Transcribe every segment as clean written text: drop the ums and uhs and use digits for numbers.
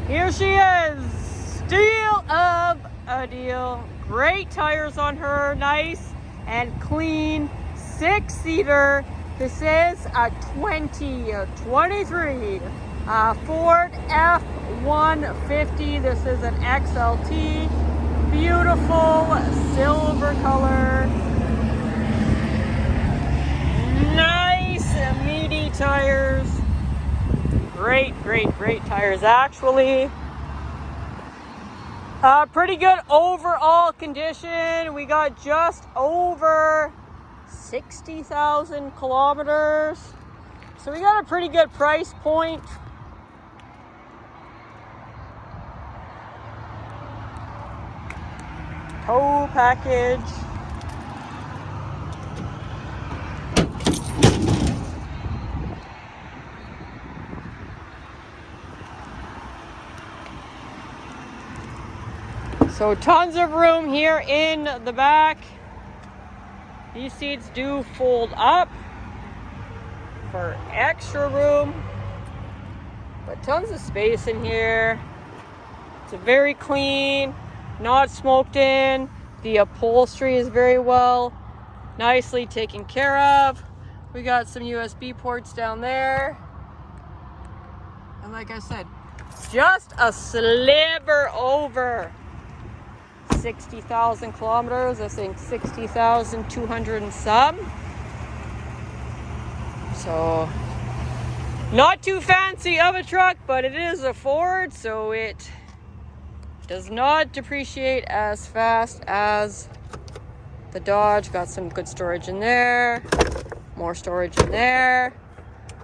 Here she is, steal of a deal. Great tires on her, nice and clean 6-seater. This is a 2023 Ford F-150. This is an XLT. Beautiful silver color. Nice meaty tires. Great tires actually. Pretty good overall condition. We got just over 60,000 kilometers. So we got a pretty good price point. Tow package. So tons of room here in the back. These seats do fold up for extra room, but tons of space in here. It's very clean, not smoked in. The upholstery is very well, nicely taken care of. We got some USB ports down there. And like I said, just a sliver over 60,000 kilometers. I think 60,200 and some. So not too fancy of a truck, but it is a Ford, so it does not depreciate as fast as the Dodge. Got some good storage in there, more storage in there.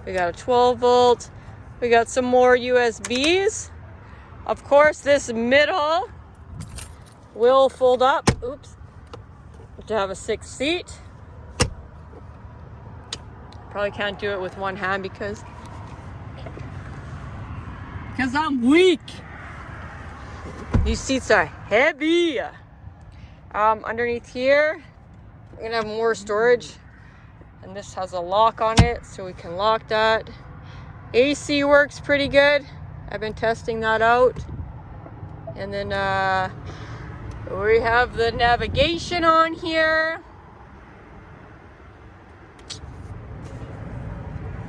We got a 12 volt. We got some more USBs. Of course, this middle will fold up, oops, to have a 6th seat. Probably can't do it with one hand because I'm weak. These seats are heavy. Underneath here, we're gonna have more storage, and this has a lock on it, so we can lock that. AC works pretty good. I've been testing that out. And then we have the navigation on here.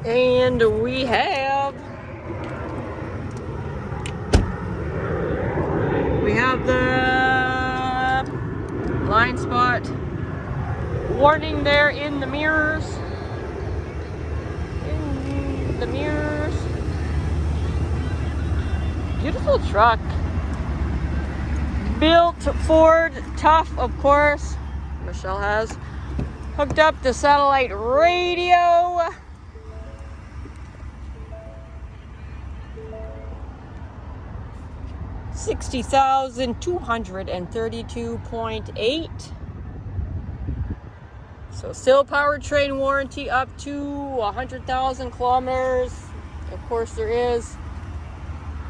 And we have the blind spot warning there in the mirrors. In the mirrors. Beautiful truck. Built Ford, tough, of course. Michelle has hooked up the satellite radio. $60,232.8. So still powertrain warranty up to 100,000 kilometers. Of course, there is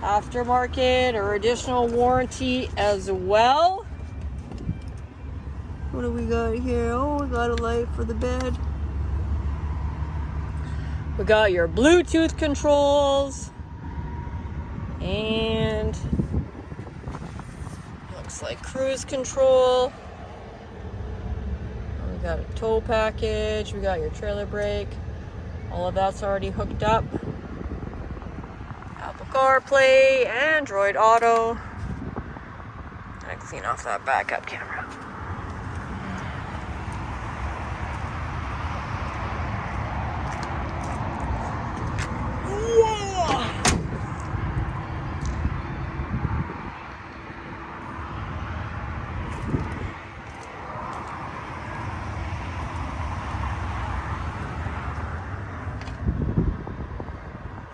aftermarket or additional warranty as well. What do we got here? Oh, we got a light for the bed. We got your Bluetooth controls. And looks like cruise control. We got a tow package. We got your trailer brake. All of that's already hooked up. Apple CarPlay, Android Auto. I clean off that backup camera. Whoa!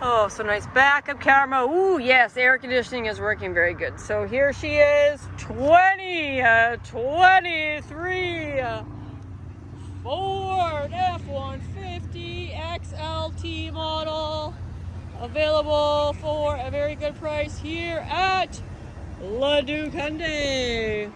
Oh, so nice backup camera. Ooh, yes, air conditioning is working very good. So here she is, 2023 Ford F-150 XLT model. Available for a very good price here at Ladue Hyundai.